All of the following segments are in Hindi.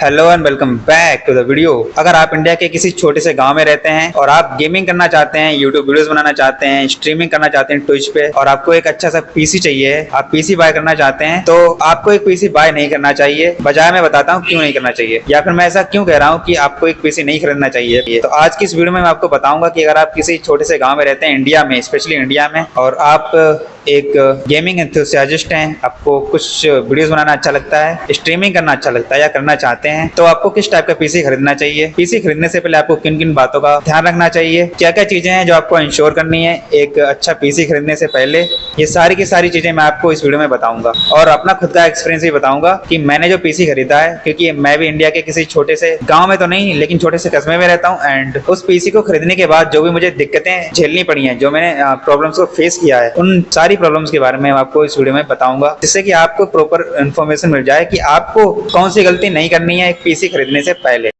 Hello and welcome back to the video. अगर आप इंडिया के किसी छोटे से गांव में रहते हैं और आप गेमिंग करना चाहते हैं, यूट्यूब वीडियोस बनाना चाहते हैं, स्ट्रीमिंग करना चाहते हैं ट्विच पे, और आपको एक अच्छा सा पीसी चाहिए, आप पीसी बाय करना चाहते हैं, तो आपको एक पीसी बाय नहीं करना चाहिए। बजाय मैं बताता हूँ क्यों नहीं करना चाहिए, या फिर मैं ऐसा क्यों कह रहा हूँ कि आपको एक पीसी नहीं खरीदना चाहिए। तो आज की इस वीडियो में मैं आपको बताऊंगा कि अगर आप किसी छोटे से गाँव में रहते हैं इंडिया में, स्पेशली इंडिया में, और आप एक गेमिंग एंथुसियास्ट हैं, आपको कुछ वीडियोस बनाना अच्छा लगता है, स्ट्रीमिंग करना अच्छा लगता है या करना चाहते हैं, तो आपको किस टाइप का पीसी खरीदना चाहिए। पीसी खरीदने से पहले आपको किन किन बातों का ध्यान रखना चाहिए, क्या क्या चीजें हैं जो आपको इंश्योर करनी है एक अच्छा पीसी खरीदने से पहले, ये सारी की सारी चीजें मैं आपको इस वीडियो में बताऊंगा। और अपना खुद का एक्सपीरियंस भी बताऊंगा कि मैंने जो पीसी खरीदा है, क्योंकि मैं भी इंडिया के किसी छोटे से गाँव में तो नहीं लेकिन छोटे से कस्बे में रहता हूँ, एंड उस पीसी को खरीदने के बाद जो भी मुझे दिक्कतें झेलनी पड़ी हैं, जो मैंने प्रॉब्लम्स को फेस किया है, उन सारी प्रॉब्लम्स के बारे में आपको इस वीडियो में बताऊंगा, जिससे कि आपको प्रॉपर इन्फॉर्मेशन मिल जाए कि आपको कौन सी गलती नहीं करनी है एक पीसी खरीदने से पहले।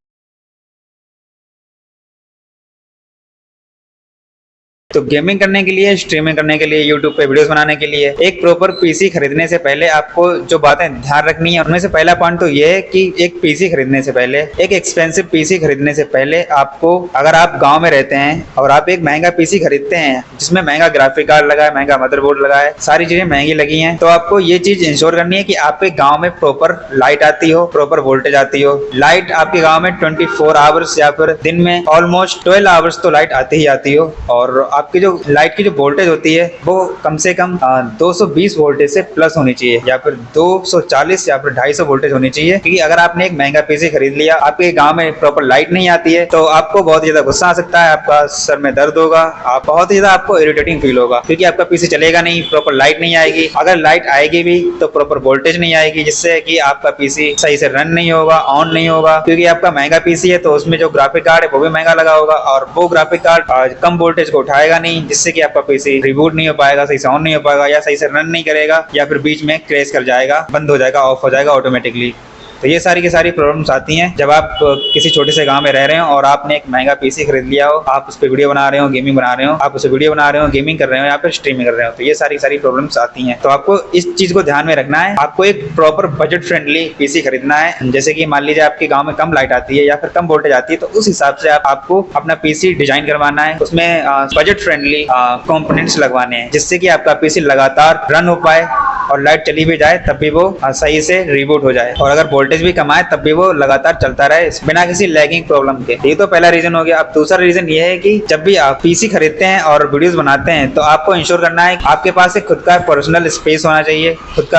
तो गेमिंग करने के लिए, स्ट्रीमिंग करने के लिए, यूट्यूब पे वीडियोस बनाने के लिए एक प्रॉपर पीसी खरीदने से पहले आपको जो बातें ध्यान रखनी है, उनमें से पहला पॉइंट तो ये है कि एक पीसी खरीदने से पहले, एक एक्सपेंसिव पीसी खरीदने से पहले आपको, अगर आप गांव में रहते हैं और आप एक महंगा पीसी खरीदते हैं जिसमें महंगा ग्राफिक कार्ड लगा है, महंगा मदरबोर्ड लगा है, सारी चीजें महंगी लगी हैं, तो आपको ये चीज इंश्योर करनी है कि आपके गाँव में प्रॉपर लाइट आती हो, प्रॉपर वोल्टेज आती हो। लाइट आपके गाँव में 24 आवर्स या फिर दिन में ऑलमोस्ट 12 आवर्स तो लाइट आती ही आती हो, और आपकी जो लाइट की जो वोल्टेज होती है वो कम से कम 220 वोल्टेज से प्लस होनी चाहिए, या फिर 240 या फिर 250 वोल्टेज होनी चाहिए। क्योंकि अगर आपने एक महंगा पीसी खरीद लिया, आपके गांव में प्रॉपर लाइट नहीं आती है, तो आपको बहुत ज्यादा गुस्सा आ सकता है, आपका सर में दर्द होगा, आप बहुत ही ज्यादा आपको इरिटेटिंग फील होगा, क्योंकि आपका पीसी चलेगा नहीं, प्रॉपर लाइट नहीं आएगी। अगर लाइट आएगी भी तो प्रॉपर वोल्टेज नहीं आएगी, जिससे कि आपका पीसी सही से रन नहीं होगा, ऑन नहीं होगा। क्योंकि आपका महंगा पीसी है तो उसमें जो ग्राफिक कार्ड है वो भी महंगा लगा होगा, और वो ग्राफिक कार्ड कम वोल्टेज को उठाएगा नहीं, जिससे कि आपका पीसी रिबूट नहीं हो पाएगा, सही से ऑन नहीं हो पाएगा, या सही से रन नहीं करेगा, या फिर बीच में क्रैश कर जाएगा, बंद हो जाएगा, ऑफ हो जाएगा ऑटोमेटिकली। तो ये सारी की सारी प्रॉब्लम्स आती हैं जब आप किसी छोटे से गांव में रह रहे हो और आपने एक महंगा पीसी खरीद लिया हो, आप उस पर वीडियो बना रहे हो, गेमिंग बना रहे हो, आप उस पर वीडियो बना रहे हो, गेमिंग कर रहे हो या फिर स्ट्रीमिंग कर रहे हो, तो ये सारी सारी प्रॉब्लम्स आती हैं। तो आपको इस चीज को ध्यान में रखना है, आपको एक प्रॉपर बजट फ्रेंडली पीसी खरीदना है। जैसे कि मान लीजिए आपके गाँव में कम लाइट आती है या फिर कम वोल्टेज आती है, तो उस हिसाब से आपको अपना पीसी डिजाइन करवाना है, उसमें बजट फ्रेंडली कंपोनेंट्स लगवाने हैं, जिससे कि आपका पीसी लगातार रन हो पाए, और लाइट चली भी जाए तब भी वो सही से रिबूट हो जाए, और अगर वोल्टेज भी कम आए तब भी वो लगातार चलता रहे बिना किसी लैगिंग प्रॉब्लम के। ये तो पहला रीजन हो गया। अब दूसरा रीजन ये है कि जब भी आप पीसी खरीदते हैं और वीडियोस बनाते हैं, तो आपको इंश्योर करना है आपके पास एक खुद का पर्सनल स्पेस होना चाहिए, खुद का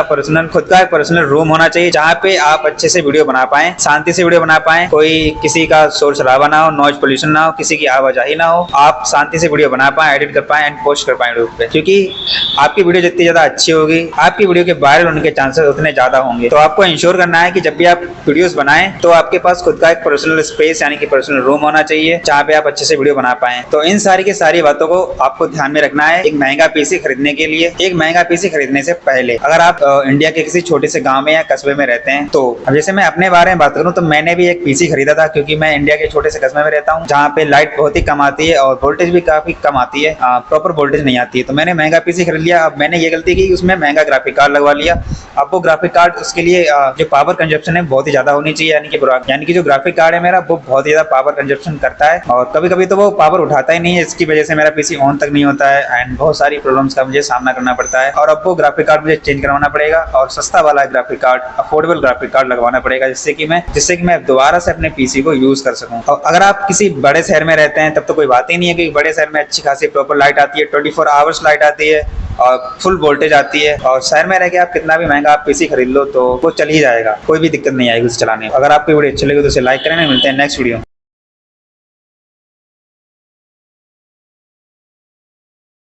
एक पर्सनल रूम होना चाहिए, जहाँ पे आप अच्छे से वीडियो बना पाए, शांति से वीडियो बना पाए, कोई किसी का शोर शराबा ना हो, नॉइज पोल्यूशन ना हो, किसी की आवाजाही ना हो, आप शांति से वीडियो बना पाए, एडिट कर पाए एंड पोस्ट कर पाए यूट्यूब पे। क्योंकि आपकी वीडियो जितनी ज्यादा अच्छी होगी, आपकी वीडियो के वायरल होने के चांसेस उतने ज्यादा होंगे। तो आपको इंश्योर करना है कि जब भी आप वीडियोस बनाएं तो आपके पास खुद का एक पर्सनल स्पेस यानी कि पर्सनल रूम होना चाहिए, जहाँ पे आप अच्छे से वीडियो बना पाएं। तो इन सारी की सारी बातों को आपको ध्यान में रखना है एक महंगा पीसी खरीदने के लिए। एक महंगा पीसी खरीदने से पहले अगर आप इंडिया के किसी छोटे से गाँव में या कस्बे में रहते हैं, तो अब जैसे मैं अपने बारे में बात करूँ तो मैंने भी एक पीसी खरीदा था, क्योंकि मैं इंडिया के छोटे से कस्बे में रहता हूँ, जहाँ पे लाइट बहुत ही कम आती है और वोल्टेज भी काफी कम आती है, प्रॉपर वोल्टेज नहीं आती है। तो मैंने महंगा पीसी खरीद लिया। अब मैंने ये गलती की, उसमें महंगा ग्राफिक कार्ड लगवा लिया। अब वो ग्राफिक कार्ड, उसके लिए जो पावर कंजप्शन है बहुत ही ज्यादा होनी चाहिए, यानी कि जो ग्राफिक कार्ड है मेरा वो बहुत ज्यादा पावर कंजप्शन करता है, और कभी कभी तो वो पावर उठाता ही नहीं है, इसकी वजह से मेरा पीसी ऑन तक नहीं होता है एंड बहुत सारी प्रॉब्लम्स का मुझे सामना करना पड़ता है। और अब वो ग्राफिक कार्ड मुझे चेंज करवाना पड़ेगा, और सस्ता वाला graphic card, affordable graphic card लगवाना पड़ेगा, जिससे कि मैं दोबारा से अपने पीसी को यूज कर सकूं। और अगर आप किसी बड़े शहर में रहते हैं तब तो कोई बात ही नहीं है, क्योंकि बड़े शहर में अच्छी खासी प्रॉपर लाइट आती है, 24 आवर्स लाइट आती है और फुल वोल्टेज आती है, और शहर में रह के आप कितना भी महंगा आप पीसी खरीद लो तो वो चल ही जाएगा, कोई भी दिक्कत नहीं आएगी उसे चलाने में। अगर आपको वीडियो अच्छी लगी तो उसे लाइक करें। मिलते हैं नेक्स्ट वीडियो।